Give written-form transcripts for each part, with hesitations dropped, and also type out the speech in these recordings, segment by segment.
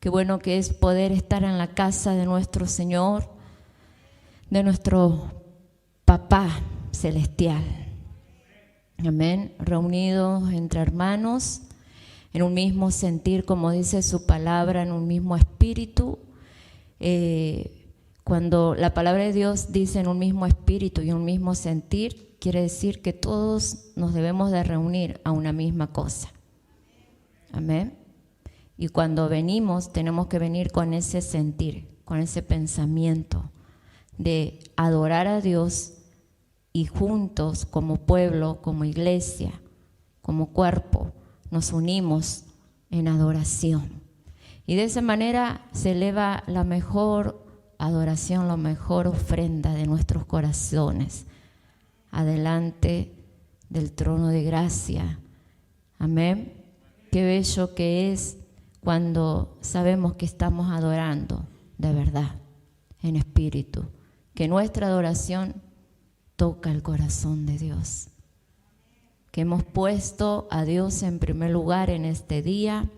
Qué bueno que es poder estar en la casa de nuestro Señor, de nuestro Papá Celestial. Amén. Reunidos entre hermanos, en un mismo sentir, como dice su palabra, en un mismo espíritu. Cuando la palabra de Dios dice en un mismo espíritu y un mismo sentir, quiere decir que todos nos debemos de reunir a una misma cosa. Amén. Y cuando venimos, tenemos que venir con ese sentir, con ese pensamiento de adorar a Dios y juntos, como pueblo, como iglesia, como cuerpo, nos unimos en adoración. Y de esa manera se eleva la mejor adoración, la mejor ofrenda de nuestros corazones adelante del trono de gracia. Amén. Qué bello que es cuando sabemos que estamos adorando de verdad, en espíritu, que nuestra adoración toca el corazón de Dios, que hemos puesto a Dios en primer lugar en este día.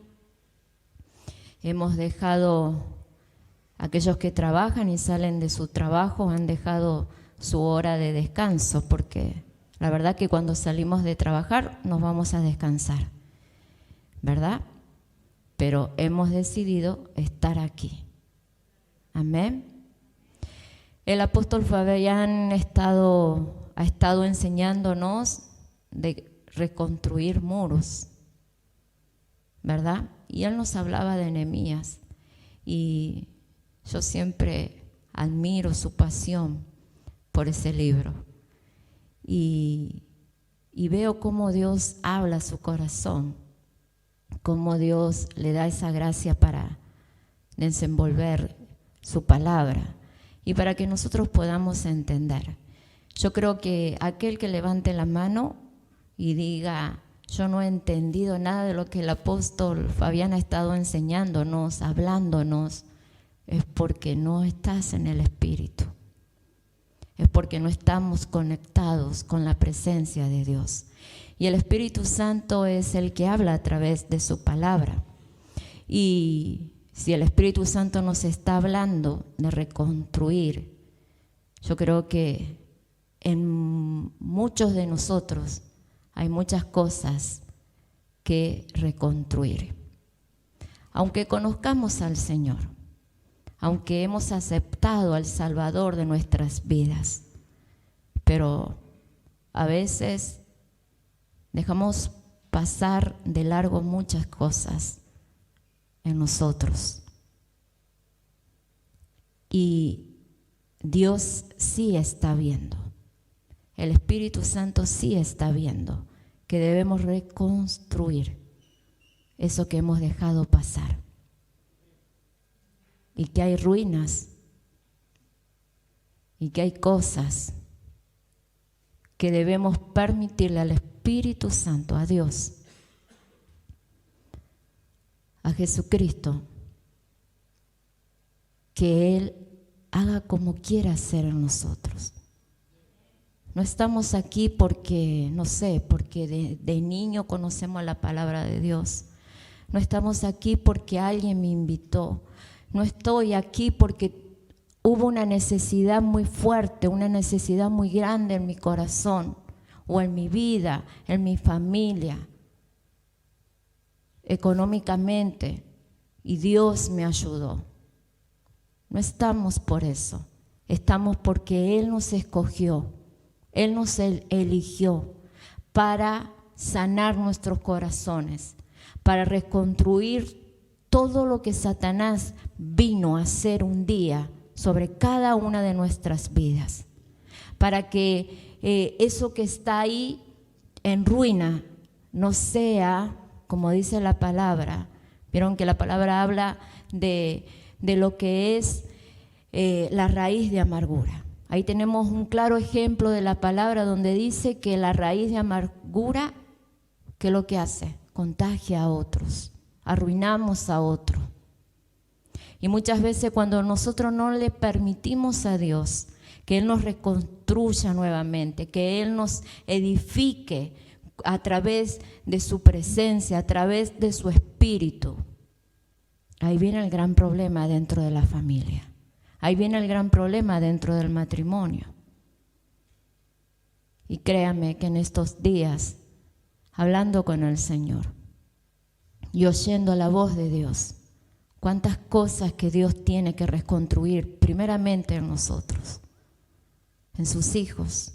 Hemos dejado, aquellos que trabajan y salen de su trabajo han dejado su hora de descanso, porque la verdad que cuando salimos de trabajar nos vamos a descansar, ¿verdad? Pero hemos decidido estar aquí. Amén. El apóstol Fabián ha estado enseñándonos de reconstruir muros, ¿verdad? Y él nos hablaba de Nehemías, y yo siempre admiro su pasión por ese libro, y veo cómo Dios habla a su corazón, cómo Dios le da esa gracia para desenvolver su palabra y para que nosotros podamos entender. Yo creo que aquel que levante la mano y diga: yo no he entendido nada de lo que el apóstol Fabián ha estado enseñándonos, hablándonos, es porque no estás en el Espíritu. Es porque no estamos conectados con la presencia de Dios. Y el Espíritu Santo es el que habla a través de su palabra. Y si el Espíritu Santo nos está hablando de reconstruir, yo creo que en muchos de nosotros hay muchas cosas que reconstruir. Aunque conozcamos al Señor, aunque hemos aceptado al Salvador de nuestras vidas, pero a veces dejamos pasar de largo muchas cosas en nosotros. Y Dios sí está viendo, el Espíritu Santo sí está viendo que debemos reconstruir eso que hemos dejado pasar. Y que hay ruinas, y que hay cosas que debemos permitirle al Espíritu Santo, a Dios, a Jesucristo, que Él haga como quiera hacer en nosotros. No estamos aquí porque, no sé, porque de niño conocemos la palabra de Dios. No estamos aquí porque alguien me invitó. No estoy aquí porque hubo una necesidad muy fuerte, una necesidad muy grande en mi corazón, o en mi vida, en mi familia, económicamente, y Dios me ayudó. No estamos por eso, estamos porque Él nos escogió, Él nos eligió para sanar nuestros corazones, para reconstruir todo lo que Satanás vino a hacer un día sobre cada una de nuestras vidas, para que eso que está ahí en ruina no sea, como dice la palabra. Vieron que la palabra habla de lo que es la raíz de amargura. Ahí tenemos un claro ejemplo de la palabra donde dice que la raíz de amargura, ¿qué es lo que hace? Contagia a otros, arruinamos a otro. Y muchas veces cuando nosotros no le permitimos a Dios que Él nos reconstruya nuevamente, que Él nos edifique a través de su presencia, a través de su espíritu, ahí viene el gran problema dentro de la familia. Ahí viene el gran problema dentro del matrimonio. Y créame que en estos días, hablando con el Señor y oyendo la voz de Dios, cuántas cosas que Dios tiene que reconstruir primeramente en nosotros, en sus hijos.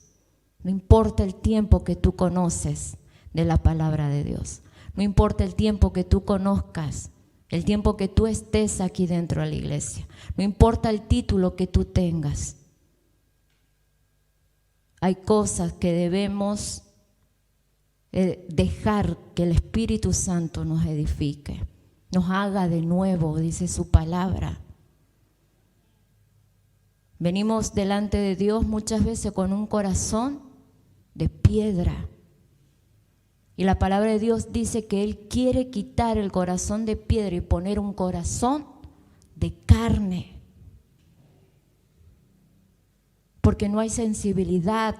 No importa el tiempo que tú conoces de la palabra de Dios, no importa el tiempo que tú conozcas, el tiempo que tú estés aquí dentro de la iglesia, no importa el título que tú tengas. Hay cosas que debemos dejar que el Espíritu Santo nos edifique, nos haga de nuevo, dice su palabra. Venimos delante de Dios muchas veces con un corazón de piedra. Y la palabra de Dios dice que Él quiere quitar el corazón de piedra y poner un corazón de carne. Porque no hay sensibilidad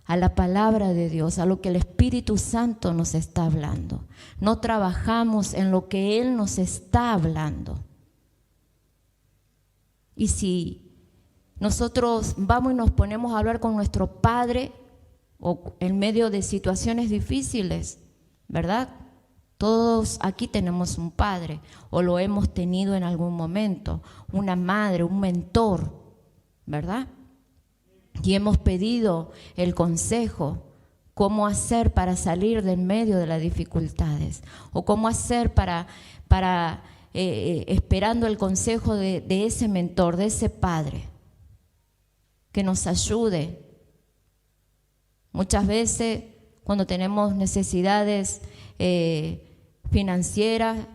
a la palabra de Dios, a lo que el Espíritu Santo nos está hablando. No trabajamos en lo que Él nos está hablando. Y si nosotros vamos y nos ponemos a hablar con nuestro Padre o en medio de situaciones difíciles, ¿verdad? Todos aquí tenemos un padre o lo hemos tenido en algún momento, una madre, un mentor, ¿verdad? Y hemos pedido el consejo, cómo hacer para salir del medio de las dificultades o cómo hacer para esperando el consejo de ese mentor, de ese padre, que nos ayude. Muchas veces cuando tenemos necesidades financieras,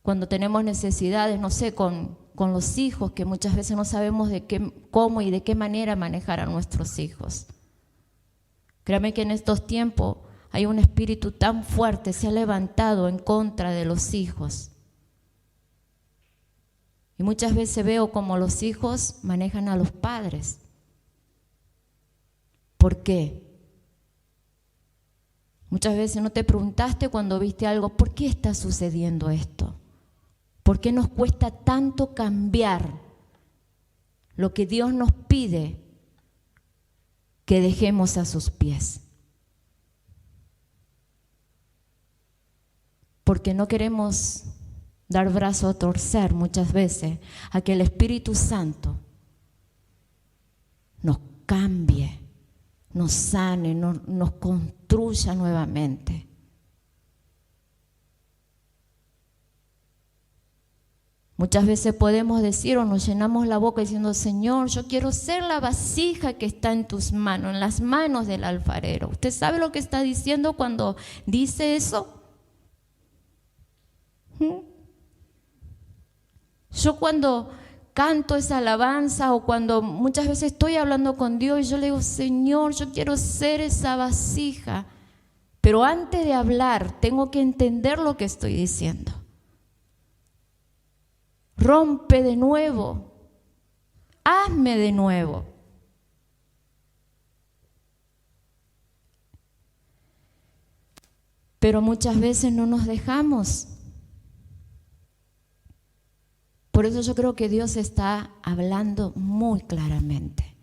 cuando tenemos necesidades, no sé, con los hijos, que muchas veces no sabemos cómo y de qué manera manejar a nuestros hijos. Créame que en estos tiempos hay un espíritu tan fuerte, se ha levantado en contra de los hijos. Y muchas veces veo como los hijos manejan a los padres. ¿Por qué? Muchas veces no te preguntaste cuando viste algo, ¿por qué está sucediendo esto? ¿Por qué nos cuesta tanto cambiar lo que Dios nos pide que dejemos a sus pies? Porque no queremos dar brazo a torcer muchas veces a que el Espíritu Santo nos cambie, nos sane, nos construya nuevamente. Muchas veces podemos decir o nos llenamos la boca diciendo, Señor, yo quiero ser la vasija que está en tus manos, en las manos del alfarero. ¿Usted sabe lo que está diciendo cuando dice eso? Yo cuando canto esa alabanza o cuando muchas veces estoy hablando con Dios y yo le digo, Señor, yo quiero ser esa vasija. Pero antes de hablar tengo que entender lo que estoy diciendo. Rompe de nuevo, hazme de nuevo. Pero muchas veces no nos dejamos. Por eso yo creo que Dios está hablando muy claramente.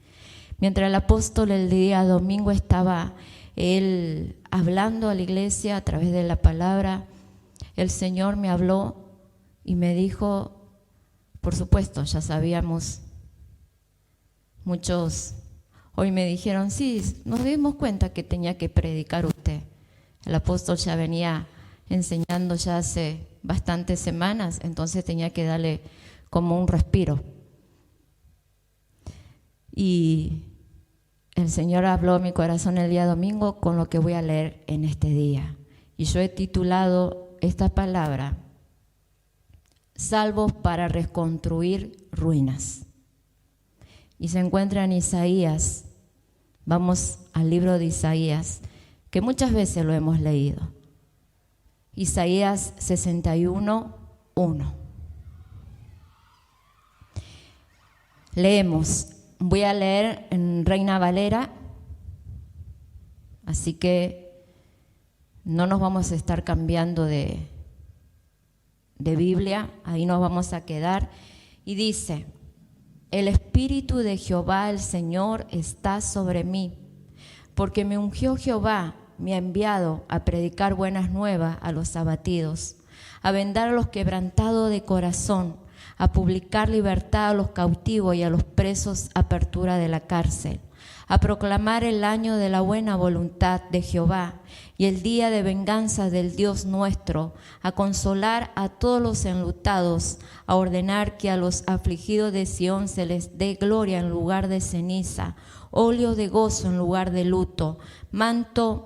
Mientras el apóstol el día domingo estaba él hablando a la iglesia a través de la palabra, el Señor me habló y me dijo, por supuesto, ya sabíamos, muchos hoy me dijeron, sí, nos dimos cuenta que tenía que predicar usted. El apóstol ya venía enseñando ya hace bastantes semanas, entonces tenía que darle como un respiro. Y el Señor habló a mi corazón el día domingo con lo que voy a leer en este día. Y yo he titulado esta palabra, Salvos para reconstruir ruinas. Y se encuentra en Isaías. Vamos al libro de Isaías, que muchas veces lo hemos leído. Isaías 61:1. Leemos. Voy a leer en Reina Valera, así que no nos vamos a estar cambiando de de Biblia, ahí nos vamos a quedar. Y dice: el Espíritu de Jehová el Señor está sobre mí, porque me ungió Jehová, me ha enviado a predicar buenas nuevas a los abatidos, a vendar a los quebrantados de corazón, a publicar libertad a los cautivos y a los presos, apertura de la cárcel, a proclamar el año de la buena voluntad de Jehová y el día de venganza del Dios nuestro, a consolar a todos los enlutados, a ordenar que a los afligidos de Sión se les dé gloria en lugar de ceniza, óleo de gozo en lugar de luto, manto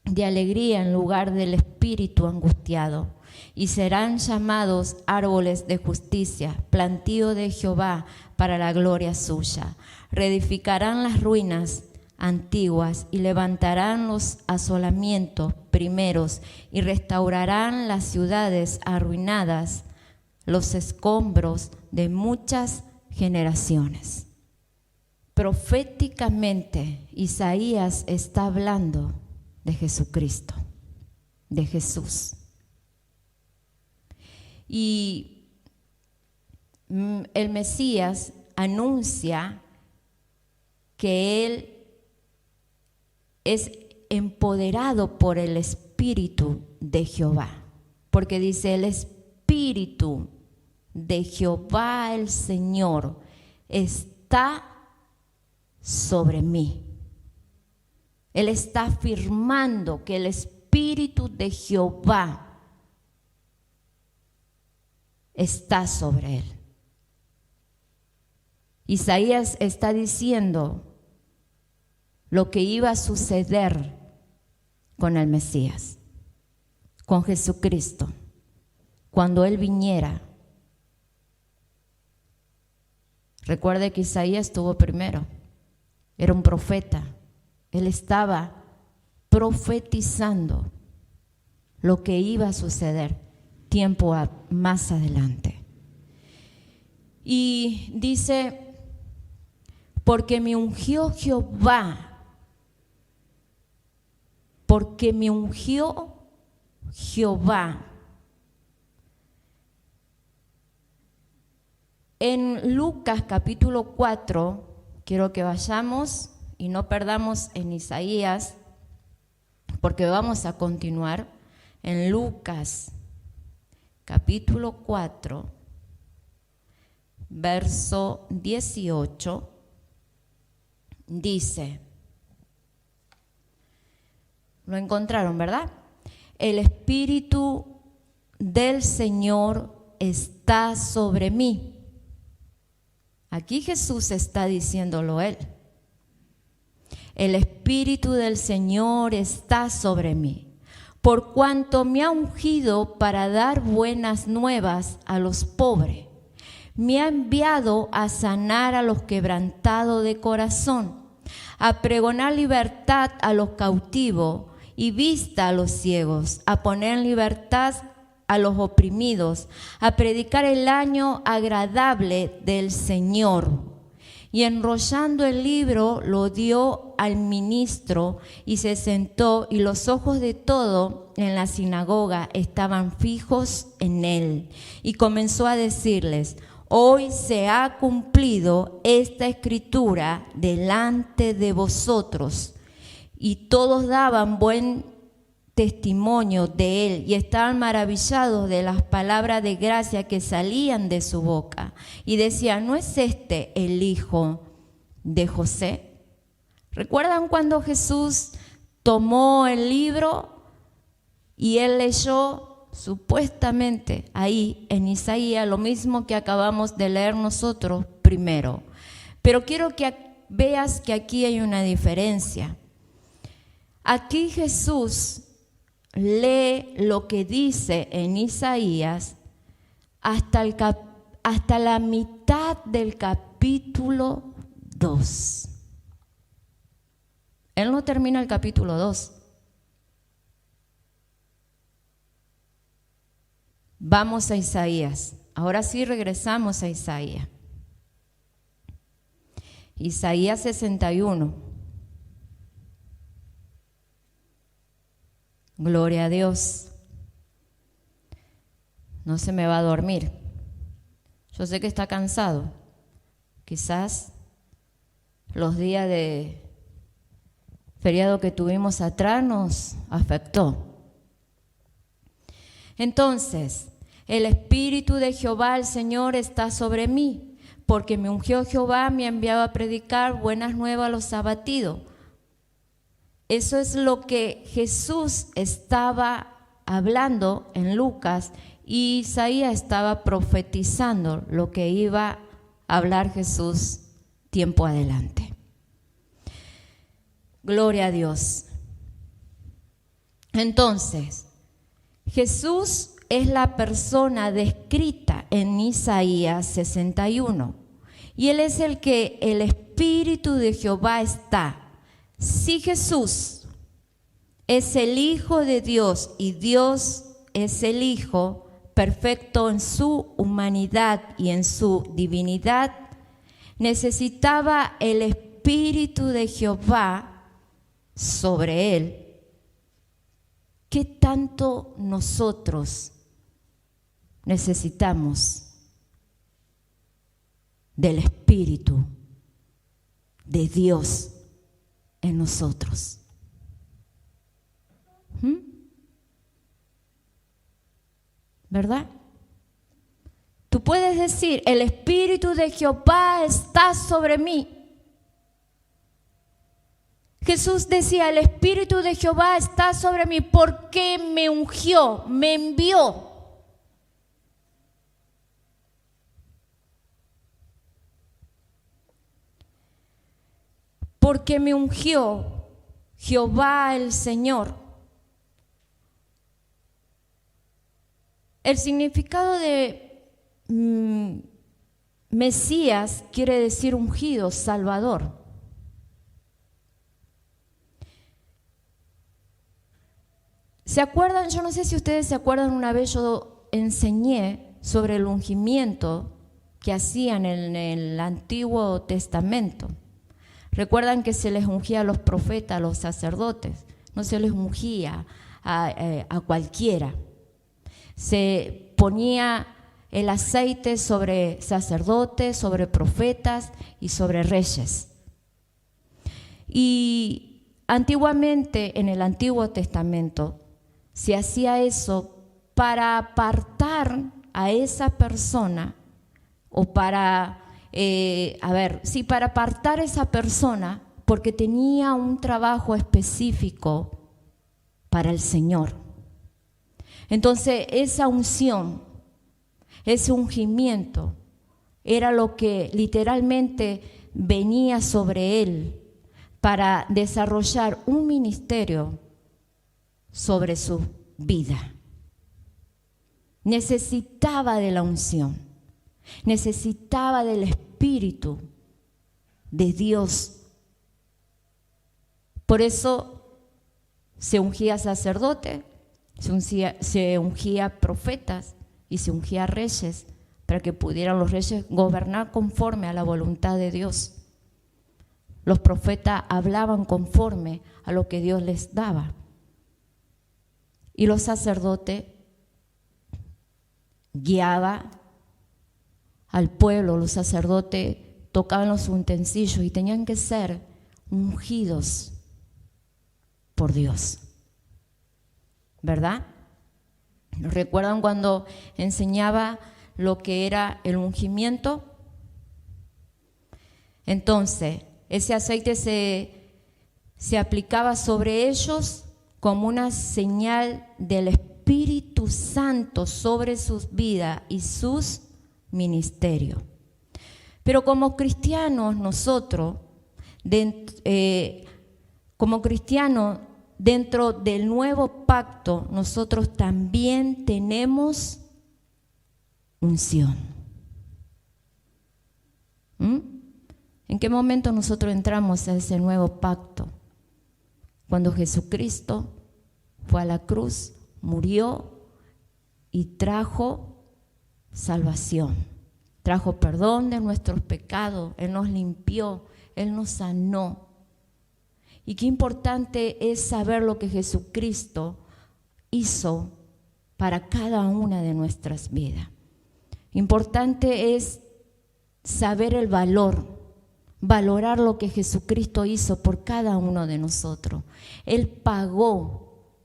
de alegría en lugar del espíritu angustiado. Y serán llamados árboles de justicia, plantío de Jehová para la gloria suya. Reedificarán las ruinas antiguas y levantarán los asolamientos primeros y restaurarán las ciudades arruinadas, los escombros de muchas generaciones. Proféticamente, Isaías está hablando de Jesucristo, de Jesús. Y el Mesías anuncia que Él es empoderado por el Espíritu de Jehová, porque dice: el Espíritu de Jehová el Señor está sobre mí. Él está afirmando que el Espíritu de Jehová está sobre él. Isaías está diciendo lo que iba a suceder con el Mesías, con Jesucristo, cuando Él viniera. Recuerde que Isaías estuvo primero, era un profeta. Él estaba profetizando lo que iba a suceder tiempo más adelante. Y dice: porque me ungió Jehová, porque me ungió Jehová. En Lucas capítulo 4, quiero que vayamos y no perdamos en Isaías, porque vamos a continuar en Lucas capítulo 4, verso 18, dice, lo encontraron, ¿verdad? El Espíritu del Señor está sobre mí. Aquí Jesús está diciéndolo Él. El Espíritu del Señor está sobre mí, por cuanto me ha ungido para dar buenas nuevas a los pobres. Me ha enviado a sanar a los quebrantados de corazón, a pregonar libertad a los cautivos y vista a los ciegos, a poner en libertad a los oprimidos, a predicar el año agradable del Señor. Y enrollando el libro lo dio al ministro y se sentó, y los ojos de todo en la sinagoga estaban fijos en él. Y comenzó a decirles: hoy se ha cumplido esta escritura delante de vosotros. Y todos daban buen testimonio de él y estaban maravillados de las palabras de gracia que salían de su boca. Y decían: ¿no es este el hijo de José? ¿Recuerdan cuando Jesús tomó el libro y él leyó supuestamente ahí en Isaías lo mismo que acabamos de leer nosotros primero? Pero quiero que veas que aquí hay una diferencia. Aquí Jesús lee lo que dice en Isaías hasta la mitad del capítulo 2. Él no termina el capítulo 2. Vamos a Isaías. Ahora sí regresamos a Isaías. Isaías 61. Gloria a Dios. no se me va a dormir. Yo sé que está cansado. Quizás los días de feriado que tuvimos atrás nos afectó. Entonces, el Espíritu de Jehová, el Señor, está sobre mí, porque me ungió Jehová, me ha enviado a predicar buenas nuevas a los abatidos. Eso es lo que Jesús estaba hablando en Lucas, y Isaías estaba profetizando lo que iba a hablar Jesús tiempo adelante. Gloria a Dios. Entonces, Jesús es la persona descrita en Isaías 61, y Él es el que el Espíritu de Jehová está. Si Jesús es el Hijo de Dios y Dios es el Hijo, perfecto en su humanidad y en su divinidad, necesitaba el Espíritu de Jehová sobre Él. ¿Qué tanto nosotros necesitamos del Espíritu de Dios en nosotros? ¿Verdad? Tú puedes decir, el Espíritu de Jehová está sobre mí. Jesús decía, el Espíritu de Jehová está sobre mí porque me ungió, me envió. Porque me ungió Jehová el Señor. El significado de Mesías quiere decir ungido, Salvador. ¿Se acuerdan? Yo no sé si ustedes se acuerdan, una vez yo enseñé sobre el ungimiento que hacían en el Antiguo Testamento. Recuerdan que se les ungía a los profetas, a los sacerdotes, no se les ungía a cualquiera. Se ponía el aceite sobre sacerdotes, sobre profetas y sobre reyes. Y antiguamente, en el Antiguo Testamento, se hacía eso para apartar a esa persona, o para apartar a esa persona, porque tenía un trabajo específico para el Señor. Entonces, esa unción, ese ungimiento, era lo que literalmente venía sobre él para desarrollar un ministerio sobre su vida. Necesitaba de la unción, necesitaba del Espíritu de Dios. Por eso se ungía sacerdote, se ungía profetas y se ungía reyes, para que pudieran los reyes gobernar conforme a la voluntad de Dios. Los profetas hablaban conforme a lo que Dios les daba. Y los sacerdotes guiaban al pueblo, los sacerdotes tocaban los utensilios y tenían que ser ungidos por Dios. ¿Verdad? ¿Recuerdan cuando enseñaba lo que era el ungimiento? Entonces, ese aceite se aplicaba sobre ellos como una señal del Espíritu Santo sobre sus vidas y sus ministerios. Pero como cristianos nosotros, como cristianos, dentro del nuevo pacto, nosotros también tenemos unción. ¿En qué momento nosotros entramos a ese nuevo pacto? Cuando Jesucristo fue a la cruz, murió y trajo salvación, trajo perdón de nuestros pecados, Él nos limpió, Él nos sanó. Y qué importante es saber lo que Jesucristo hizo para cada una de nuestras vidas. Importante es saber el valor, valorar lo que Jesucristo hizo por cada uno de nosotros. Él pagó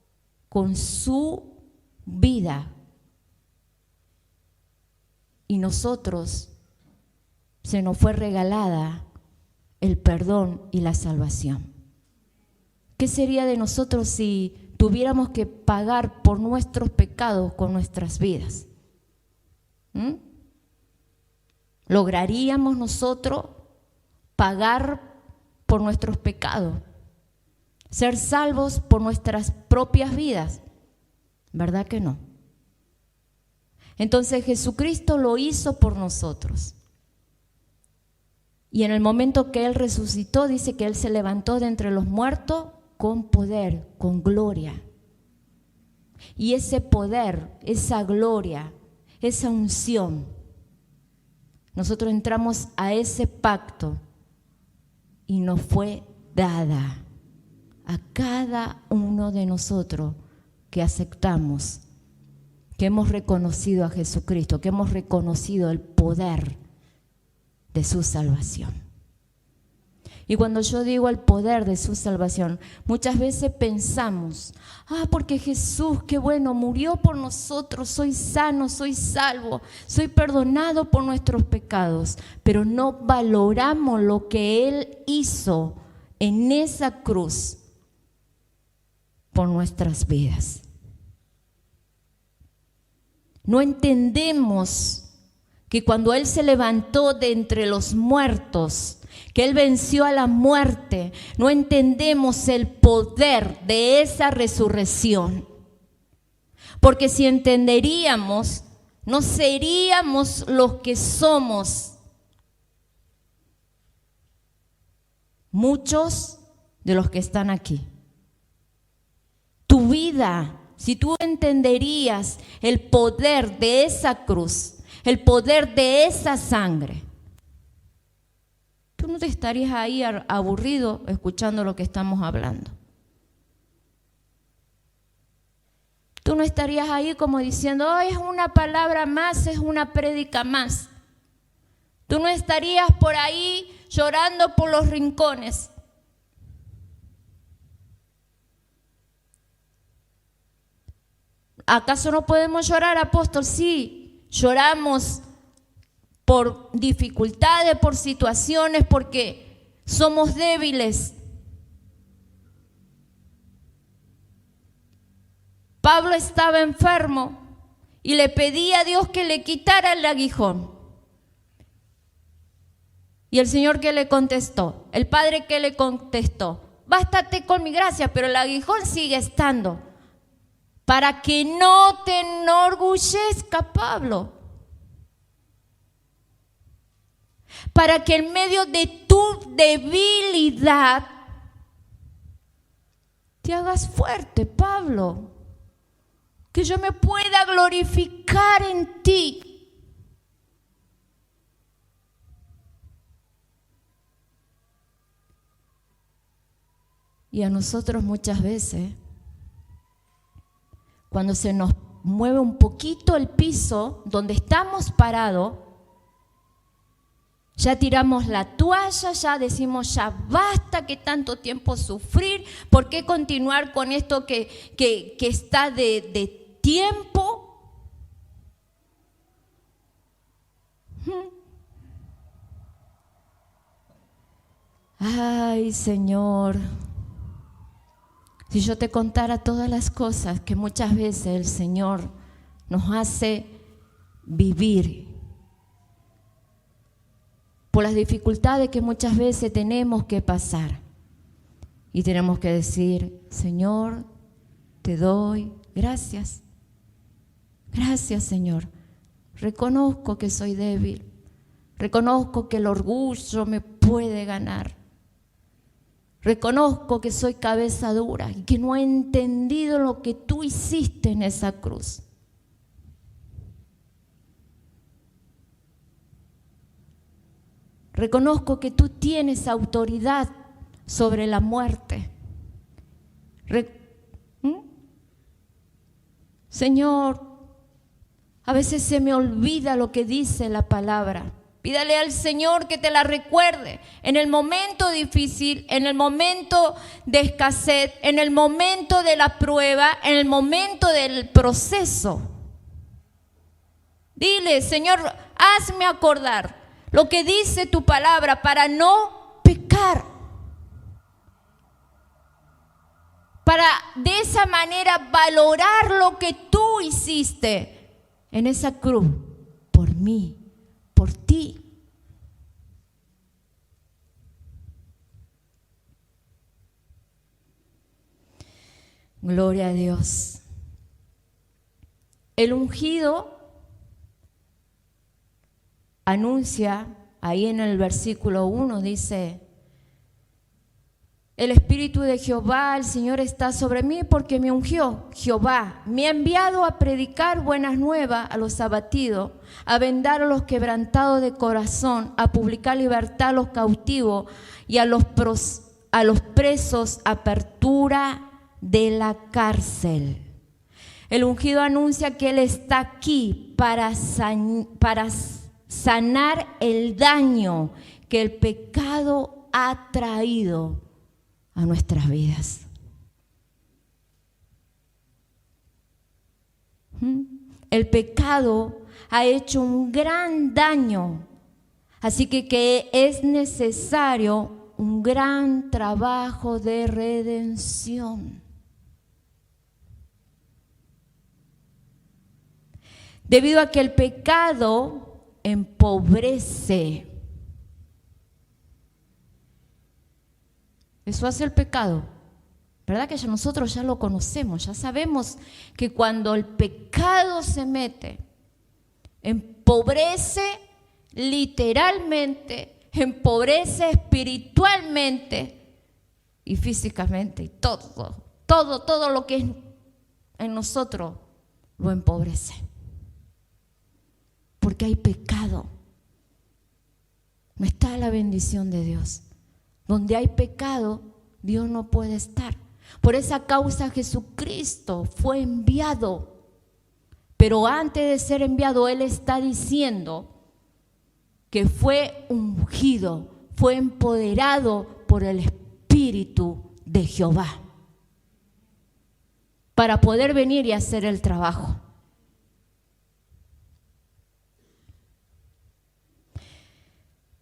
con su vida y nosotros se nos fue regalada el perdón y la salvación. ¿Qué sería de nosotros si tuviéramos que pagar por nuestros pecados con nuestras vidas? ¿Lograríamos nosotros pagar por nuestros pecados? ¿Ser salvos por nuestras propias vidas? ¿Verdad que no? Entonces Jesucristo lo hizo por nosotros. Y en el momento que Él resucitó, dice que Él se levantó de entre los muertos con poder, con gloria. Y ese poder, esa gloria, esa unción, nosotros entramos a ese pacto y nos fue dada a cada uno de nosotros que aceptamos, que hemos reconocido a Jesucristo, que hemos reconocido el poder de su salvación. Y cuando yo digo el poder de su salvación, muchas veces pensamos, porque Jesús, qué bueno, murió por nosotros, soy sano, soy salvo, soy perdonado por nuestros pecados, pero no valoramos lo que Él hizo en esa cruz por nuestras vidas. No entendemos que cuando Él se levantó de entre los muertos, que Él venció a la muerte, no entendemos el poder de esa resurrección. Porque si entenderíamos, no seríamos los que somos. Muchos de los que están aquí. Tu vida, si tú entenderías el poder de esa cruz, el poder de esa sangre, tú no te estarías ahí aburrido escuchando lo que estamos hablando. Tú no estarías ahí como diciendo, es una palabra más, es una prédica más. Tú no estarías por ahí llorando por los rincones. ¿Acaso no podemos llorar, apóstol? Sí, lloramos por dificultades, por situaciones, porque somos débiles. Pablo estaba enfermo y le pedía a Dios que le quitara el aguijón. Y el Señor, ¿qué le contestó? El Padre, ¿qué le contestó? Bástate con mi gracia, pero el aguijón sigue estando. Para que no te enorgullezca, Pablo. Para que en medio de tu debilidad te hagas fuerte, Pablo. Que yo me pueda glorificar en ti. Y a nosotros muchas veces, cuando se nos mueve un poquito el piso donde estamos parados, ya tiramos la toalla, ya decimos, ya basta, que tanto tiempo sufrir, ¿por qué continuar con esto que está de tiempo? Ay, Señor, si yo te contara todas las cosas que muchas veces el Señor nos hace vivir, por las dificultades que muchas veces tenemos que pasar. Y tenemos que decir, Señor, te doy gracias. Gracias, Señor. Reconozco que soy débil. Reconozco que el orgullo me puede ganar. Reconozco que soy cabeza dura y que no he entendido lo que tú hiciste en esa cruz. Reconozco que tú tienes autoridad sobre la muerte. Señor, a veces se me olvida lo que dice la palabra. Pídale al Señor que te la recuerde en el momento difícil, en el momento de escasez, en el momento de la prueba, en el momento del proceso. Dile, Señor, hazme acordar lo que dice tu palabra para no pecar. Para de esa manera valorar lo que tú hiciste en esa cruz por mí, por ti. Gloria a Dios. El ungido anuncia, ahí en el versículo 1 dice: el Espíritu de Jehová, el Señor, está sobre mí porque me ungió. Jehová me ha enviado a predicar buenas nuevas a los abatidos, a vendar a los quebrantados de corazón, a publicar libertad a los cautivos y a los presos, apertura de la cárcel. El ungido anuncia que Él está aquí para sanar el daño que el pecado ha traído a nuestras vidas. El pecado ha hecho un gran daño, así que es necesario un gran trabajo de redención. Debido a que el pecado empobrece. Eso hace el pecado. ¿Verdad que nosotros ya lo conocemos? Ya sabemos que cuando el pecado se mete, empobrece literalmente, empobrece espiritualmente y físicamente. Y todo lo que es en nosotros lo empobrece. Porque hay pecado. No está la bendición de Dios. Donde hay pecado, Dios no puede estar. Por esa causa Jesucristo fue enviado. Pero antes de ser enviado, Él está diciendo que fue ungido, fue empoderado por el Espíritu de Jehová para poder venir y hacer el trabajo.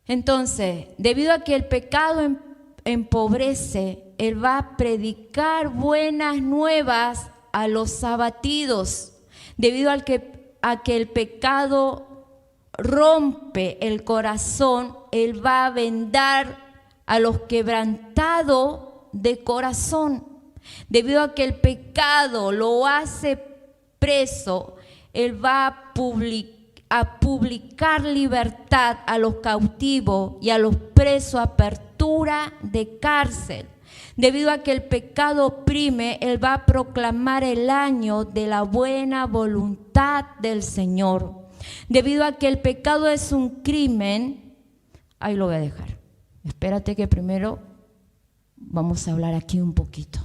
Entonces, debido a que el pecado empobrece, Él va a predicar buenas nuevas a los abatidos. Debido a que el pecado rompe el corazón, Él va a vendar a los quebrantados de corazón. Debido a que el pecado lo hace preso, Él va a publicar libertad a los cautivos y a los presos, apertura de cárcel. Debido a que el pecado oprime, Él va a proclamar el año de la buena voluntad del Señor. Debido a que el pecado es un crimen, ahí lo voy a dejar. Espérate que primero vamos a hablar aquí un poquito.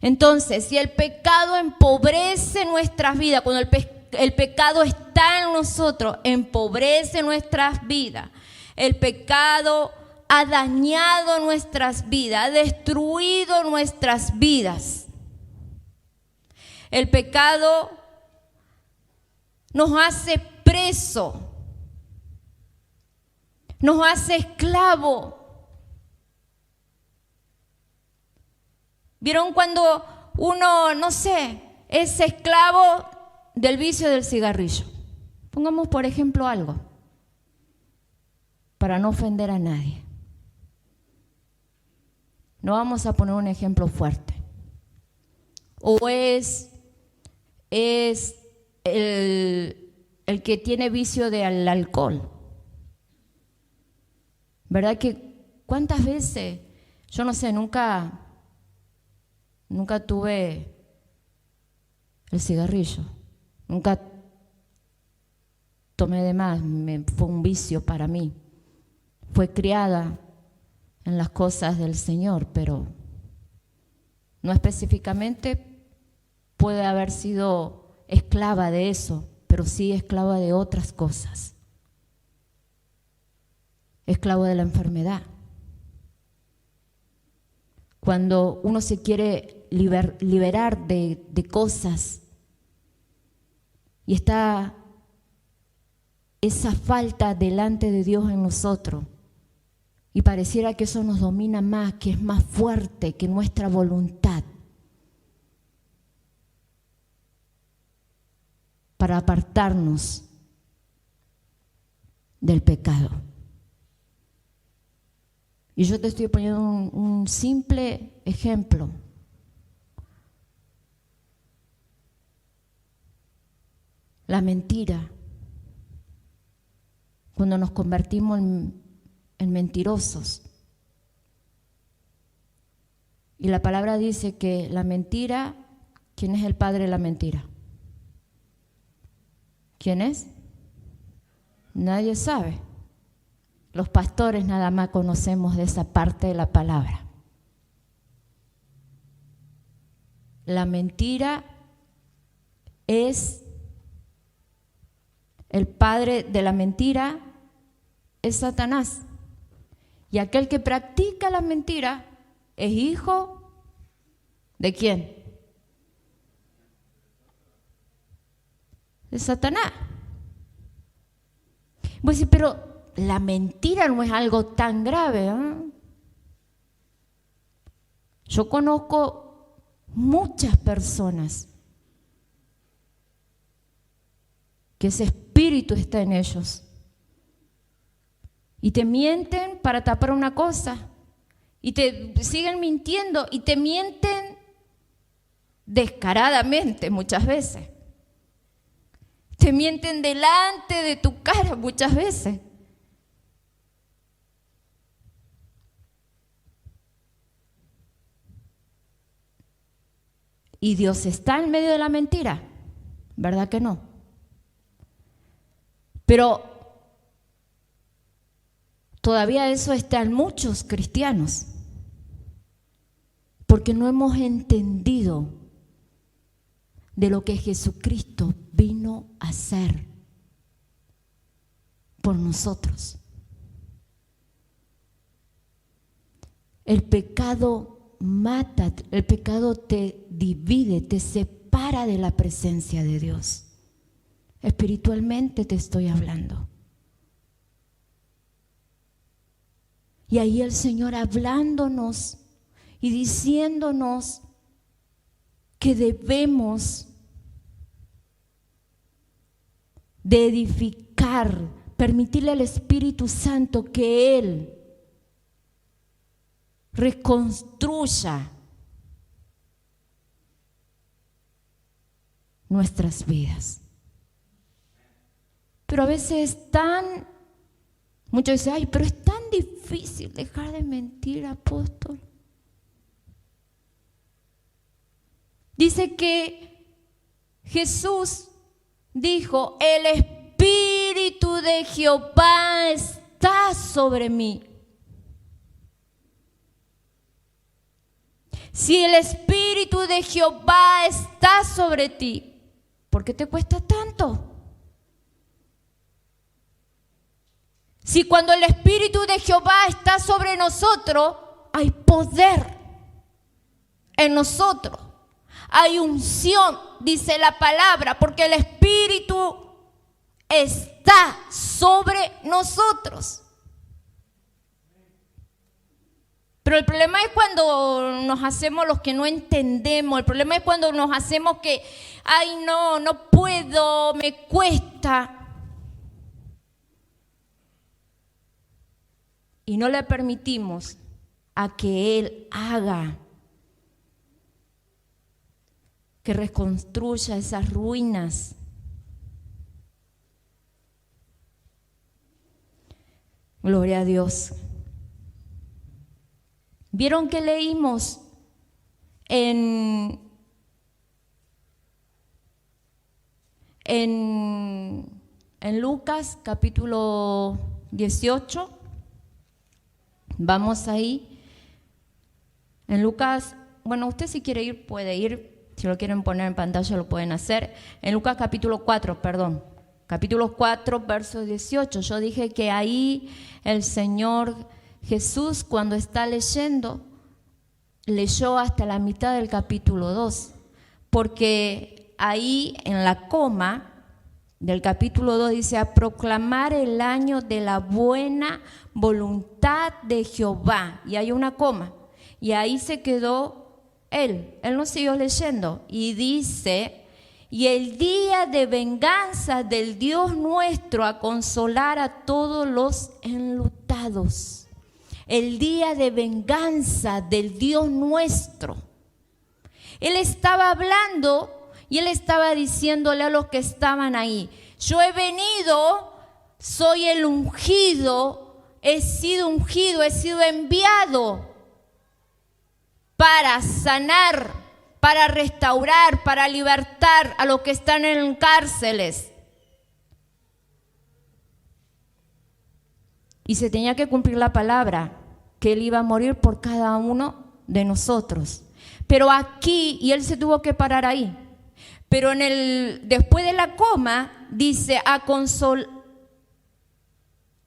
Entonces, si el pecado empobrece nuestras vidas, cuando el pecado está en nosotros, empobrece nuestras vidas. El pecado ha dañado nuestras vidas, ha destruido nuestras vidas. El pecado nos hace preso, nos hace esclavo. ¿Vieron cuando uno, no sé, es esclavo del vicio del cigarrillo? Pongamos por ejemplo algo, para no ofender a nadie. No vamos a poner un ejemplo fuerte. O es el que tiene vicio del alcohol. ¿Verdad que cuántas veces, yo no sé, nunca tuve el cigarrillo, nunca tomé de más, fue un vicio para mí. Fue criada en las cosas del Señor, pero no específicamente puede haber sido esclava de eso, pero sí esclava de otras cosas. Esclavo de la enfermedad. Cuando uno se quiere liberar de cosas y está esa falta delante de Dios en nosotros y pareciera que eso nos domina más, que es más fuerte que nuestra voluntad para apartarnos del pecado. Y yo te estoy poniendo un simple ejemplo. La mentira. Cuando nos convertimos en mentirosos. Y la palabra dice que la mentira, ¿quién es el padre de la mentira? ¿Quién es? Nadie sabe. Los pastores nada más conocemos de esa parte de la palabra. La mentira es, el padre de la mentira es Satanás. Y aquel que practica la mentira es hijo ¿de quién? De Satanás. Voy a decir, pero la mentira no es algo tan grave, ¿eh? Yo conozco muchas personas que ese espíritu está en ellos y te mienten para tapar una cosa y te siguen mintiendo y te mienten descaradamente muchas veces. Te mienten delante de tu cara muchas veces. ¿Y Dios está en medio de la mentira? ¿Verdad que no? Pero todavía eso está en muchos cristianos, porque no hemos entendido de lo que Jesucristo vino a hacer por nosotros. El pecado mata, el pecado te divide, te separa de la presencia de Dios. Espiritualmente te estoy hablando. Y ahí el Señor hablándonos y diciéndonos que debemos de edificar, permitirle al Espíritu Santo que Él reconstruya nuestras vidas. Pero a veces es tan, muchos dicen, ay, pero es tan difícil dejar de mentir, apóstol. Dice que Jesús dijo, el Espíritu de Jehová está sobre mí. Si el Espíritu de Jehová está sobre ti, ¿por qué te cuesta tanto? Si cuando el Espíritu de Jehová está sobre nosotros, hay poder en nosotros. Hay unción, dice la palabra, porque el Espíritu está sobre nosotros. Pero el problema es cuando nos hacemos los que no entendemos. El problema es cuando nos hacemos que, ay, no puedo, me cuesta. Y no le permitimos a que Él haga, que reconstruya esas ruinas. Gloria a Dios. ¿Vieron que leímos en Lucas capítulo 18? Vamos ahí. En Lucas, bueno, usted si quiere ir puede ir. Si lo quieren poner en pantalla lo pueden hacer. En Lucas capítulo 4, capítulo 4, verso 18. Yo dije que ahí el Señor Jesús, cuando está leyendo, leyó hasta la mitad del capítulo 2, porque ahí en la coma del capítulo 2 dice: a proclamar el año de la buena voluntad de Jehová. Y hay una coma. Y ahí se quedó él no siguió leyendo. Y dice: y el día de venganza del Dios nuestro, a consolar a todos los enlutados. El día de venganza del Dios nuestro. Él estaba hablando y él estaba diciéndole a los que estaban ahí: yo he venido, soy el ungido, he sido enviado para sanar, para restaurar, para libertar a los que están en cárceles. Y se tenía que cumplir la palabra, que él iba a morir por cada uno de nosotros. Pero aquí, y él se tuvo que parar ahí. Pero después de la coma, dice: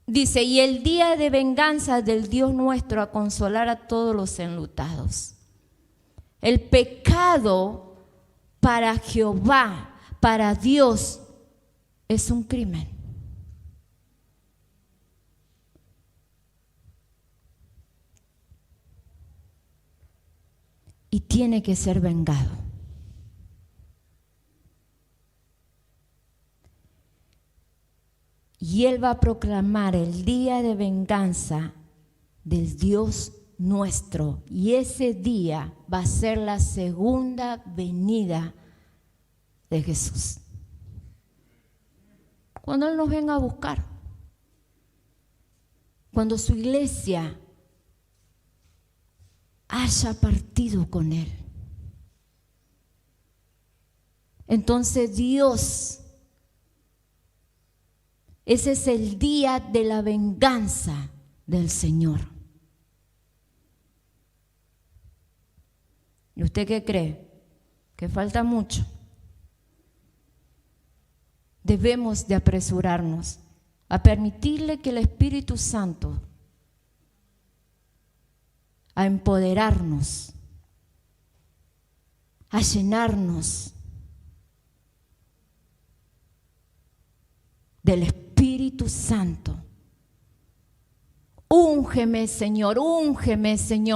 dice, y el día de venganza del Dios nuestro, a consolar a todos los enlutados. El pecado para Jehová, para Dios, es un crimen. Y tiene que ser vengado. Y él va a proclamar el día de venganza del Dios nuestro. Y ese día va a ser la segunda venida de Jesús. Cuando Él nos venga a buscar. Cuando su iglesia haya partido con Él. Entonces Dios, ese es el día de la venganza del Señor. ¿Y usted qué cree? Que falta mucho. Debemos de apresurarnos a permitirle que el Espíritu Santo, a empoderarnos, a llenarnos del Espíritu Santo. Úngeme, Señor,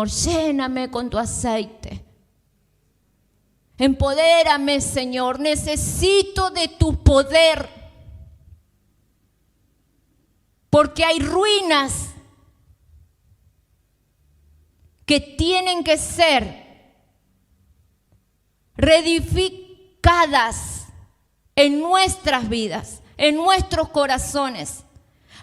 lléname con tu aceite. Empodérame, Señor, necesito de tu poder. Porque hay ruinas que tienen que ser reedificadas en nuestras vidas, en nuestros corazones.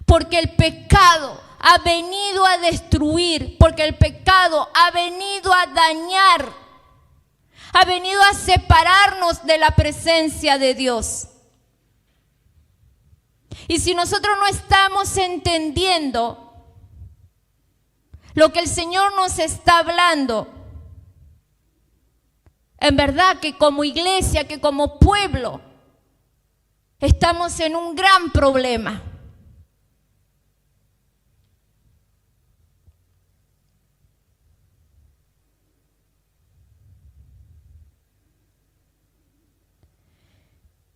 Porque el pecado ha venido a destruir, porque el pecado ha venido a dañar, ha venido a separarnos de la presencia de Dios. Y si nosotros no estamos entendiendo lo que el Señor nos está hablando, en verdad que como iglesia, que como pueblo, estamos en un gran problema.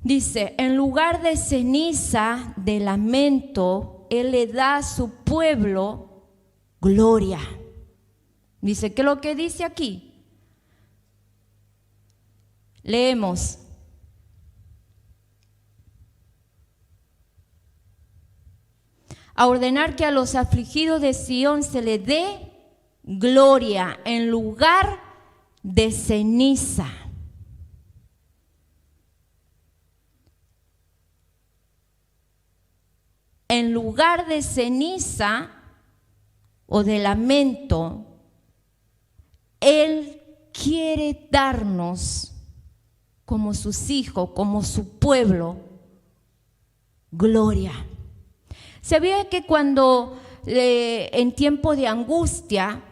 Dice, en lugar de ceniza, de lamento, Él le da a su pueblo gloria. Dice, ¿qué es lo que dice aquí? Leemos. A ordenar que a los afligidos de Sión se le dé gloria en lugar de ceniza. En lugar de ceniza o de lamento, Él quiere darnos, como sus hijos, como su pueblo, gloria. ¿Sabía que cuando en tiempo de angustia,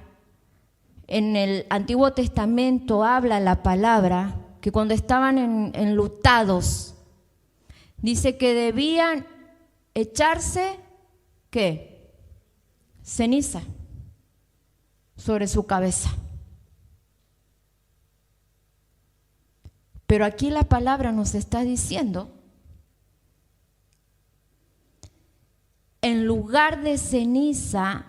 en el Antiguo Testamento habla la palabra que cuando estaban enlutados, dice que debían echarse, ¿qué? Ceniza sobre su cabeza. Pero aquí la palabra nos está diciendo, en lugar de ceniza,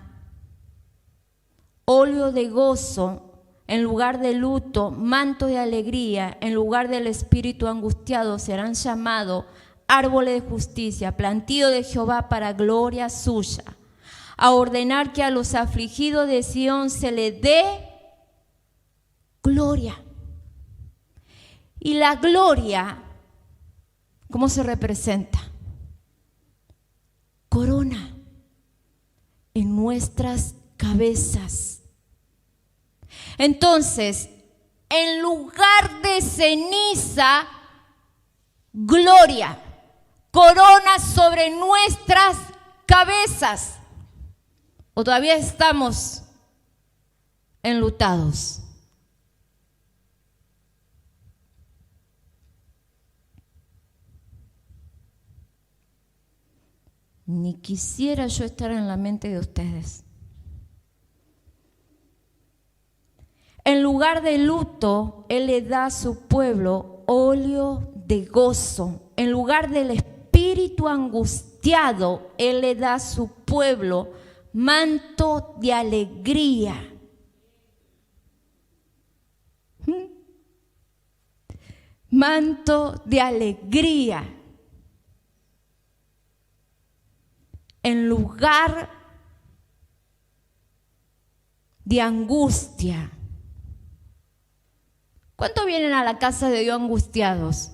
óleo de gozo, en lugar de luto, manto de alegría, en lugar del espíritu angustiado, serán llamados árboles de justicia, plantío de Jehová para gloria suya, a ordenar que a los afligidos de Sión se les dé gloria. Y la gloria, ¿cómo se representa? Corona en nuestras cabezas. Entonces, en lugar de ceniza, gloria, corona sobre nuestras cabezas. ¿O todavía estamos enlutados? Ni quisiera yo estar en la mente de ustedes. En lugar de luto, Él le da a su pueblo óleo de gozo. En lugar del espíritu angustiado, Él le da a su pueblo manto de alegría. Manto de alegría. En lugar de angustia. ¿Cuántos vienen a la casa de Dios angustiados?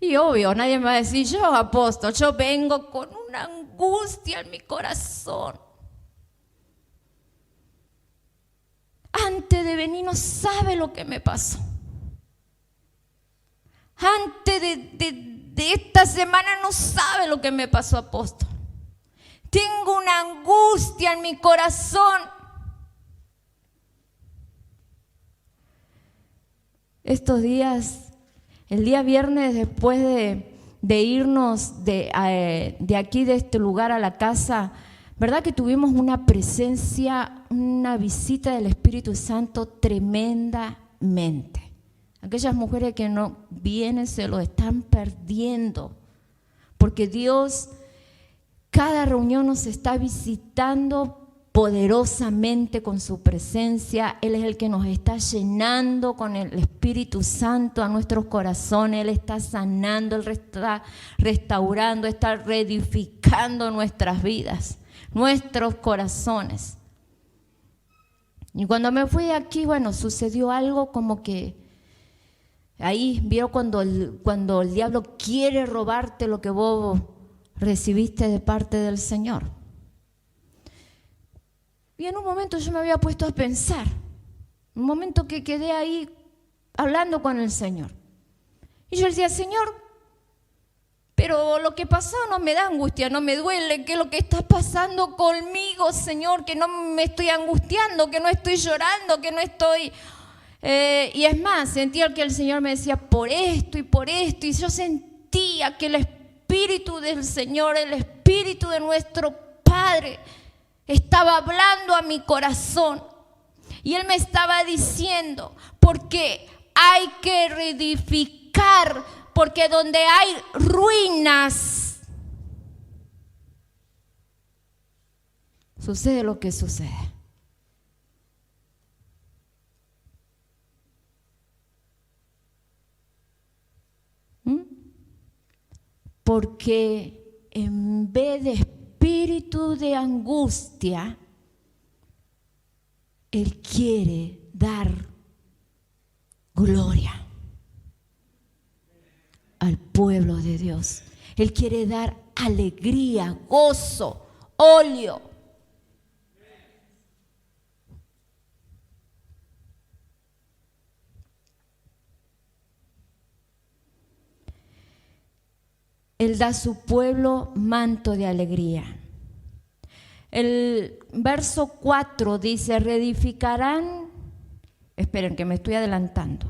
Y obvio, nadie me va a decir, yo apóstol, yo vengo con una angustia en mi corazón. Antes de venir no sabe lo que me pasó. Antes de esta semana no sabe lo que me pasó, apóstol. Tengo una angustia en mi corazón. Estos días, el día viernes, después de irnos de aquí, de este lugar a la casa, ¿verdad que tuvimos una presencia, una visita del Espíritu Santo tremendamente? Aquellas mujeres que no vienen se lo están perdiendo, porque Dios cada reunión nos está visitando poderosamente con su presencia. Él es el que nos está llenando con el Espíritu Santo a nuestros corazones. Él está sanando, Él está restaurando, está reedificando nuestras vidas, nuestros corazones. Y cuando me fui de aquí, bueno, sucedió algo como que ahí, ¿vio cuando el diablo quiere robarte lo que vos recibiste de parte del Señor? Y en un momento yo me había puesto a pensar, un momento que quedé ahí hablando con el Señor. Y yo decía, Señor, pero lo que pasó no me da angustia, no me duele. ¿Qué es lo que está pasando conmigo, Señor? Que no me estoy angustiando, que no estoy llorando, que no estoy... y es más, sentía que el Señor me decía por esto, y yo sentía que el Espíritu del Señor, el Espíritu de nuestro Padre, estaba hablando a mi corazón. Y Él me estaba diciendo, porque hay que reedificar, porque donde hay ruinas, sucede lo que sucede. Porque en vez de espíritu de angustia, Él quiere dar gloria al pueblo de Dios. Él quiere dar alegría, gozo, óleo. Él da a su pueblo manto de alegría. El verso 4 dice, reedificarán, esperen que me estoy adelantando,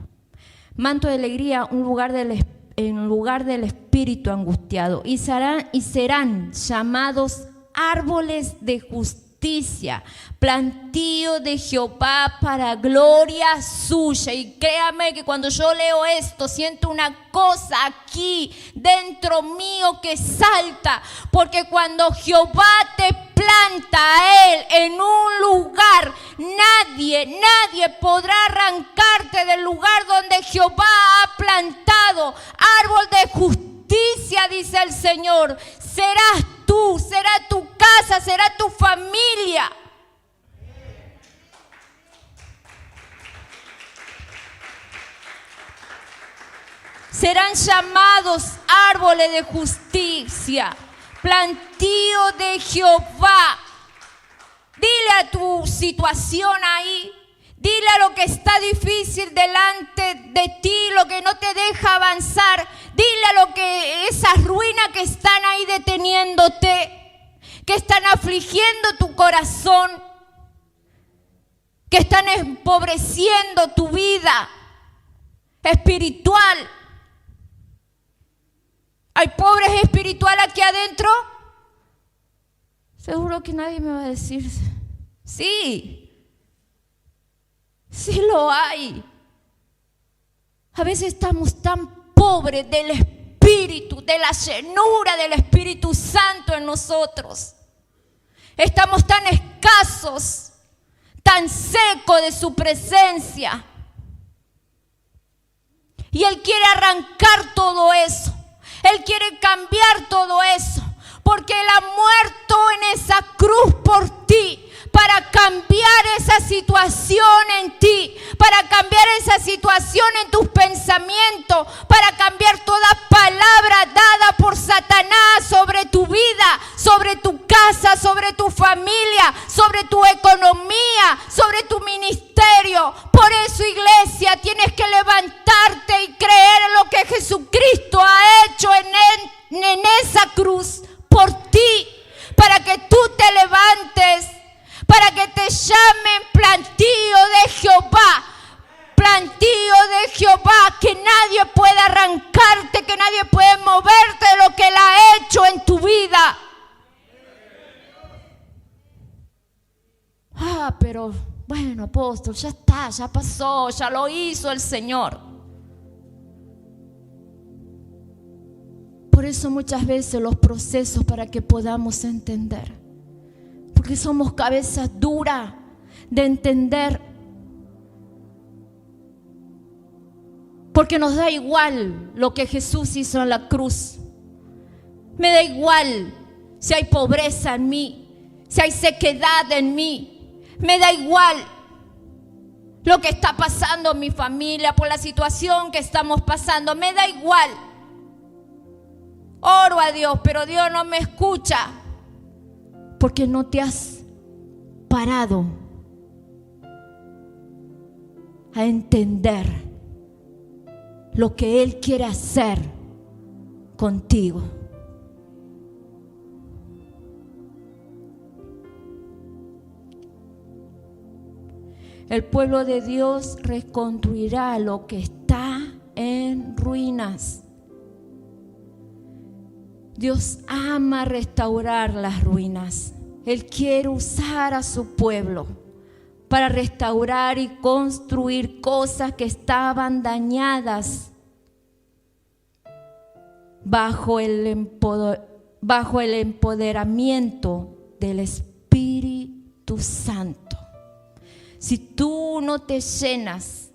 manto de alegría en lugar del espíritu angustiado, y serán llamados árboles de justicia, plantío de Jehová para gloria suya. Y créame que cuando yo leo esto, siento una cosa aquí dentro mío que salta, porque cuando Jehová te planta a Él en un lugar, nadie podrá arrancarte del lugar donde Jehová ha plantado. Árbol de justicia, dice el Señor, serás tú, será tu casa, será tu familia. Serán llamados árboles de justicia, plantío de Jehová. Dile a tu situación ahí, dile a lo que está difícil delante de ti, lo que no te deja avanzar. Dile a lo que esas ruinas que están ahí deteniéndote, que están afligiendo tu corazón, que están empobreciendo tu vida espiritual. ¿Hay pobres espirituales aquí adentro? Seguro que nadie me va a decir, sí lo hay. A veces estamos tan pobres del Espíritu, de la llenura del Espíritu Santo en nosotros. Estamos tan escasos, tan secos de su presencia. Y Él quiere arrancar todo eso. Él quiere cambiar todo eso, porque Él ha muerto en esa cruz por ti, para cambiar esa situación en ti, para cambiar esa situación en tus pensamientos, para cambiar toda palabra dada por Satanás sobre tu vida, sobre tu casa, sobre tu familia, sobre tu economía, sobre tu ministerio. Por eso, iglesia, tienes que levantarte y creer en lo que Jesucristo ha hecho en esa cruz por ti, para que tú te levantes, para que te llamen plantío de Jehová. Plantío de Jehová, que nadie puede arrancarte, que nadie puede moverte de lo que Él ha hecho en tu vida. Pero bueno, apóstol, ya está, ya pasó, ya lo hizo el Señor. Por eso muchas veces los procesos, para que podamos entender, porque somos cabezas duras de entender, porque nos da igual lo que Jesús hizo en la cruz. Me da igual si hay pobreza en mí, si hay sequedad en mí. Me da igual lo que está pasando en mi familia, por la situación que estamos pasando. Me da igual. Oro a Dios, pero Dios no me escucha, porque no te has parado a entender lo que Él quiere hacer contigo. El pueblo de Dios reconstruirá lo que está en ruinas. Dios ama restaurar las ruinas. Él quiere usar a su pueblo para restaurar y construir cosas que estaban dañadas bajo el empoderamiento del Espíritu Santo. Si tú no te llenas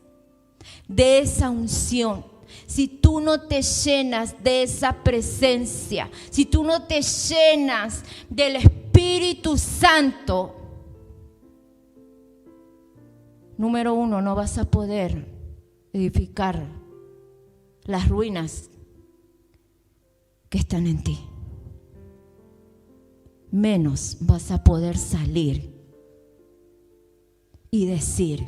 de esa unción, si tú no te llenas de esa presencia, si tú no te llenas del Espíritu Santo, número uno, no vas a poder edificar las ruinas que están en ti. Menos vas a poder salir y decir: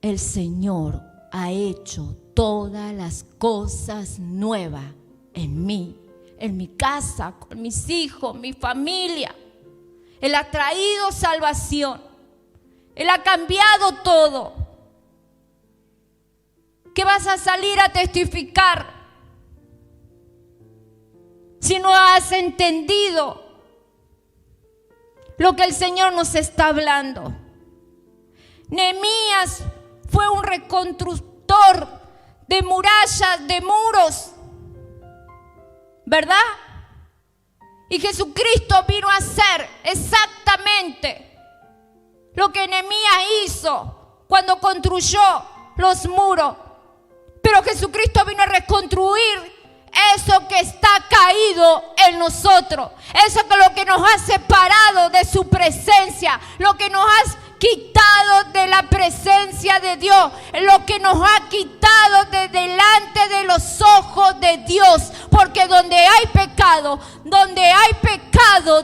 el Señor ha hecho todas las cosas nuevas en mí, en mi casa, con mis hijos, mi familia. Él ha traído salvación. Él ha cambiado todo. ¿Qué vas a salir a testificar si no has entendido lo que el Señor nos está hablando? Nehemías fue un reconstructor de murallas, de muros, ¿verdad? Y Jesucristo vino a hacer exactamente lo que Nehemías hizo cuando construyó los muros. Pero Jesucristo vino a reconstruir eso que está caído en nosotros, eso que lo que nos ha separado de su presencia, lo que nos ha quitado de la presencia de Dios, lo que nos ha quitado de delante de los ojos de Dios, porque donde hay pecado,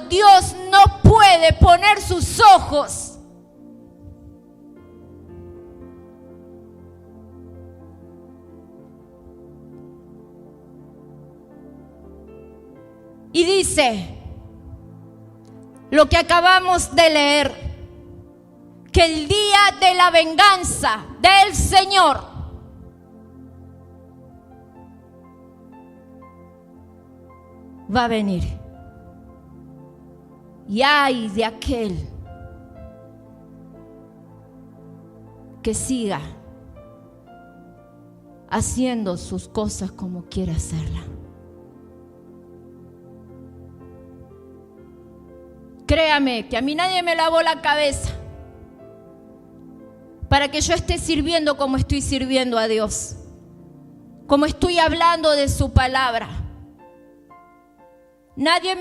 Dios no puede poner sus ojos. Y dice lo que acabamos de leer, que el día de la venganza del Señor va a venir. Y ay de aquel que siga haciendo sus cosas como quiera hacerlas. Créame que a mí nadie me lavó la cabeza para que yo esté sirviendo como estoy sirviendo a Dios, como estoy hablando de su palabra. Nadie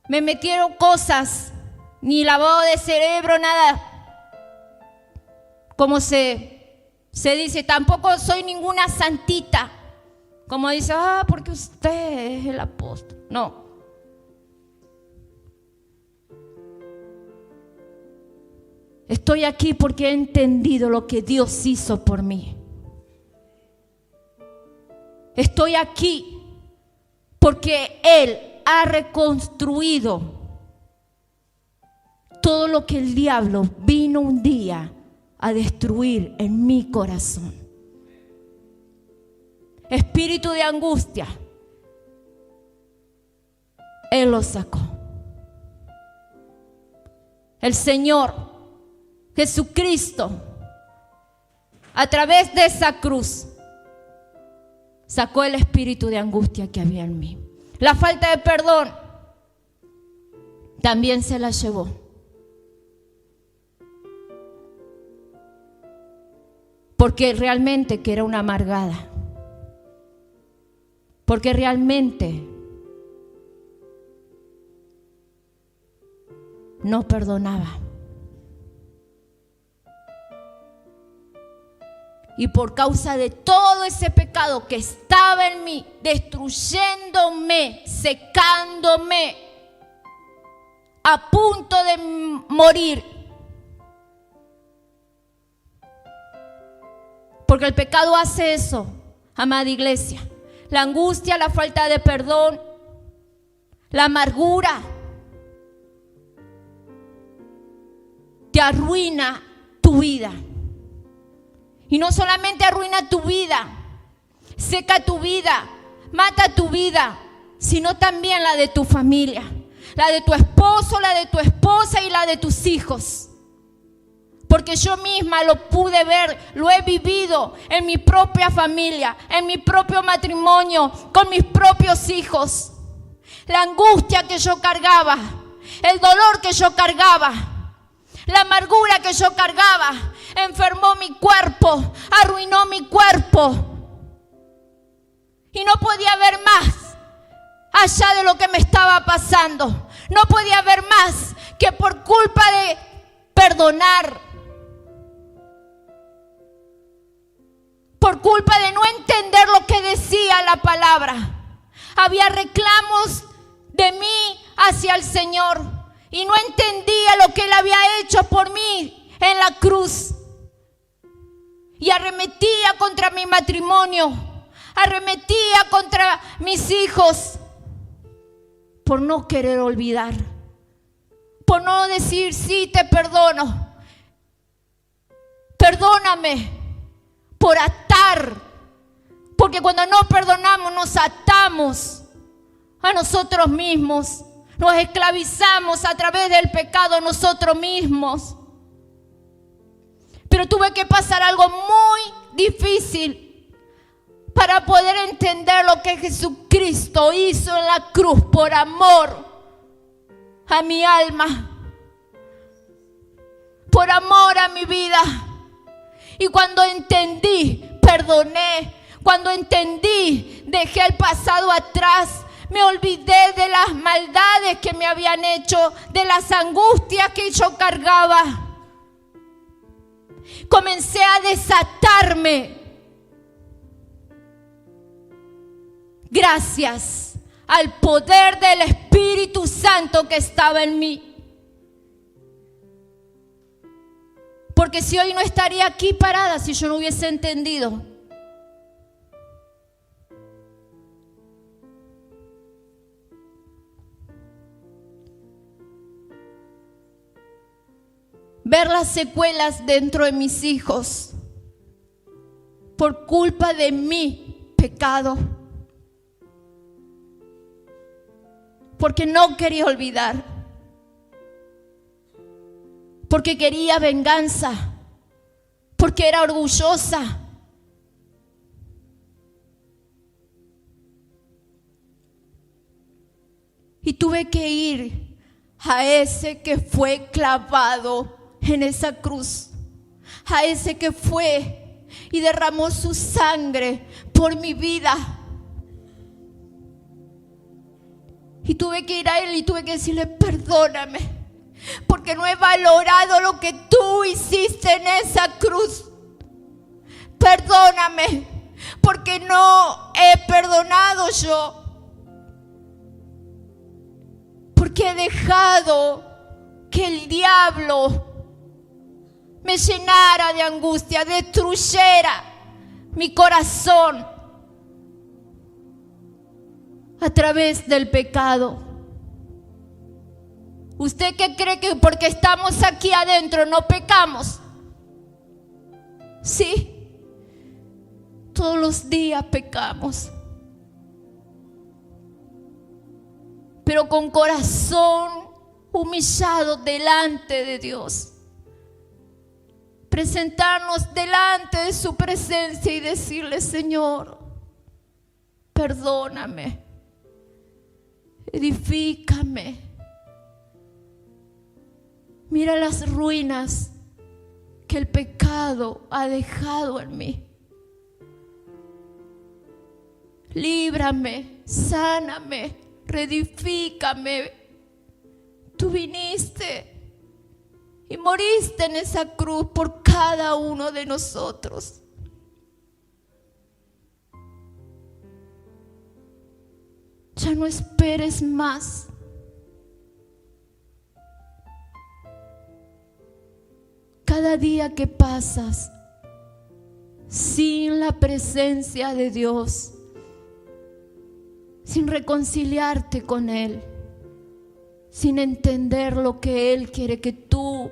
me metieron cosas, ni lavado de cerebro, nada. Como se dice, tampoco soy ninguna santita. Como dice, porque usted es el apóstol. No. Estoy aquí porque he entendido lo que Dios hizo por mí. Estoy aquí porque Él ha reconstruido todo lo que el diablo vino un día a destruir en mi corazón. Espíritu de angustia, Él lo sacó. El Señor Jesucristo, a través de esa cruz, sacó el espíritu de angustia que había en mí. La falta de perdón también se la llevó. Porque realmente que era una amargada. Porque realmente no perdonaba. Y por causa de todo ese pecado que estaba en mí, destruyéndome, secándome, a punto de morir. Porque el pecado hace eso, amada iglesia. La angustia, la falta de perdón, la amargura, te arruina tu vida. Y no solamente arruina tu vida, seca tu vida, mata tu vida, sino también la de tu familia, la de tu esposo, la de tu esposa y la de tus hijos. Porque yo misma lo pude ver, lo he vivido en mi propia familia, en mi propio matrimonio, con mis propios hijos. La angustia que yo cargaba, el dolor que yo cargaba, la amargura que yo cargaba, enfermó mi cuerpo, arruinó mi cuerpo. Y no podía ver más allá de lo que me estaba pasando. No podía ver más que por culpa de perdonar, por culpa de no entender lo que decía la palabra. Había reclamos de mí hacia el Señor y no entendía lo que Él había hecho por mí en la cruz. Y arremetía contra mi matrimonio, arremetía contra mis hijos, por no querer olvidar, por no decir sí, te perdono, perdóname, por atar. Porque cuando no perdonamos nos atamos a nosotros mismos. Nos esclavizamos a través del pecado nosotros mismos. Pero tuve que pasar algo muy difícil para poder entender lo que Jesucristo hizo en la cruz por amor a mi alma, por amor a mi vida. Y cuando entendí, perdoné. Cuando entendí, dejé el pasado atrás. Me olvidé de las maldades que me habían hecho, de las angustias que yo cargaba. Comencé a desatarme. Gracias al poder del Espíritu Santo que estaba en mí. Porque si hoy no estaría aquí parada, si yo no hubiese entendido. Ver las secuelas dentro de mis hijos por culpa de mi pecado. Porque no quería olvidar. Porque quería venganza. Porque era orgullosa. Y tuve que ir a ese que fue clavado en esa cruz, a ese que fue y derramó su sangre por mi vida. Y tuve que ir a él y tuve que decirle: perdóname, porque no he valorado lo que tú hiciste en esa cruz. Perdóname, porque no he perdonado yo. Porque he dejado que el diablo me llenara de angustia, destruyera mi corazón a través del pecado. ¿Usted qué cree que porque estamos aquí adentro no pecamos? Sí, todos los días pecamos, pero con corazón humillado delante de Dios. Presentarnos delante de su presencia y decirle: Señor, perdóname, edifícame. Mira las ruinas que el pecado ha dejado en mí. Líbrame, sáname, reedifícame. Tú viniste y moriste en esa cruz por cada uno de nosotros. Ya no esperes más. Cada día que pasas sin la presencia de Dios, sin reconciliarte con Él, sin entender lo que Él quiere que tú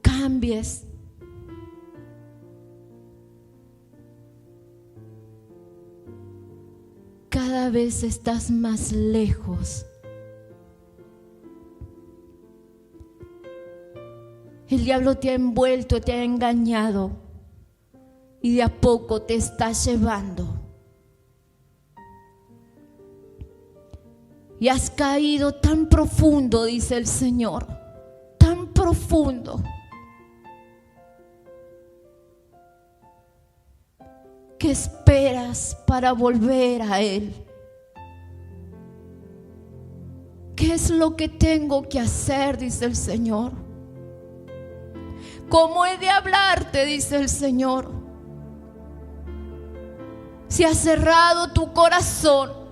cambies, cada vez estás más lejos. El diablo te ha envuelto, te ha engañado y de a poco te está llevando. Y has caído tan profundo, dice el Señor, tan profundo, que esperas para volver a Él. ¿Qué es lo que tengo que hacer?, dice el Señor. ¿Cómo he de hablarte?, dice el Señor. Si has cerrado tu corazón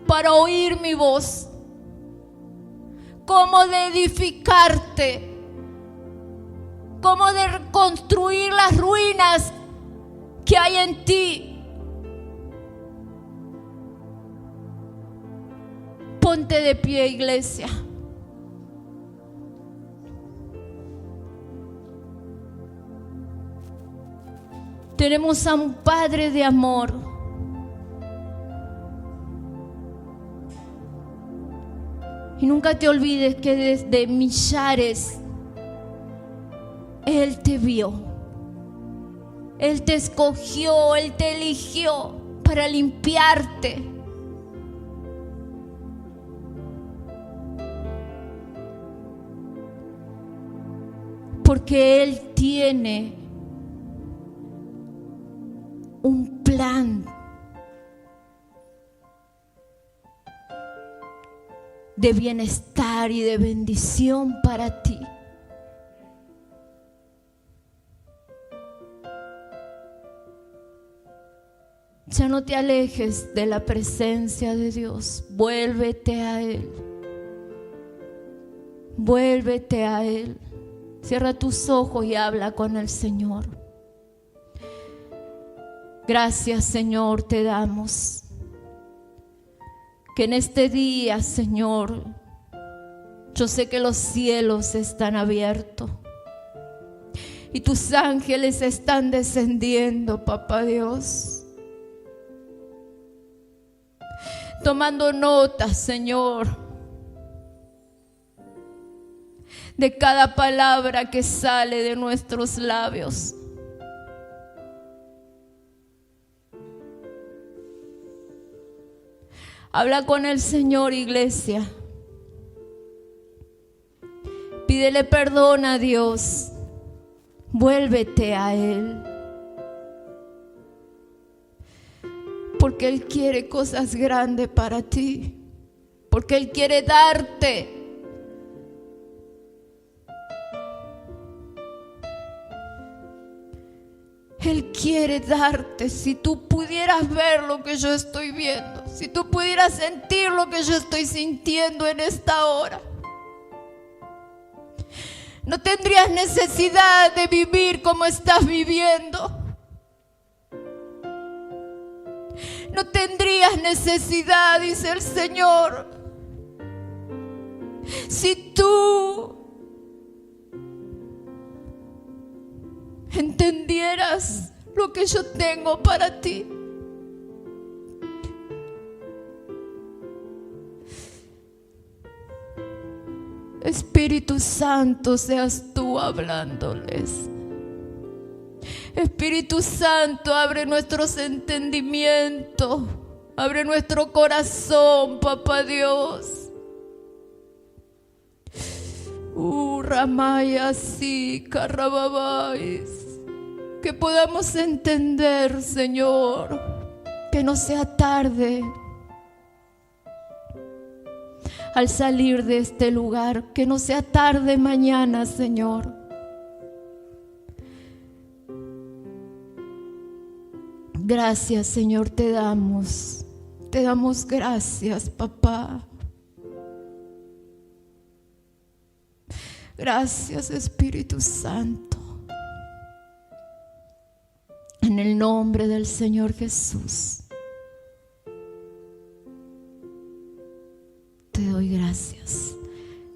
para oír mi voz, ¿cómo de edificarte? ¿Cómo de reconstruir las ruinas que hay en ti? Ponte de pie, iglesia. Tenemos a un Padre de amor. Y nunca te olvides que desde millares Él te vio. Él te escogió, Él te eligió para limpiarte. Porque Él tiene un plan de bienestar y de bendición para ti. Ya no te alejes de la presencia de Dios. Vuélvete a Él. Vuélvete a Él. Cierra tus ojos y habla con el Señor. Gracias, Señor, te damos. Que en este día, Señor, yo sé que los cielos están abiertos y tus ángeles están descendiendo, Papá Dios. Tomando nota, Señor, de cada palabra que sale de nuestros labios. Habla con el Señor, iglesia. Pídele perdón a Dios. Vuélvete a Él. Porque Él quiere cosas grandes para ti. Porque Él quiere darte. Él quiere darte. Si tú pudieras ver lo que yo estoy viendo, si tú pudieras sentir lo que yo estoy sintiendo en esta hora, no tendrías necesidad de vivir como estás viviendo. No tendrías necesidad, dice el Señor, si tú entendieras lo que yo tengo para ti. Espíritu Santo, seas tú hablándoles. Espíritu Santo, abre nuestros entendimientos, abre nuestro corazón, Papá Dios. Ramaya, sí, Carrababáis. Que podamos entender, Señor, que no sea tarde al salir de este lugar, que no sea tarde mañana, Señor. Gracias, Señor, te damos gracias, papá. Gracias, Espíritu Santo. En el nombre del Señor Jesús.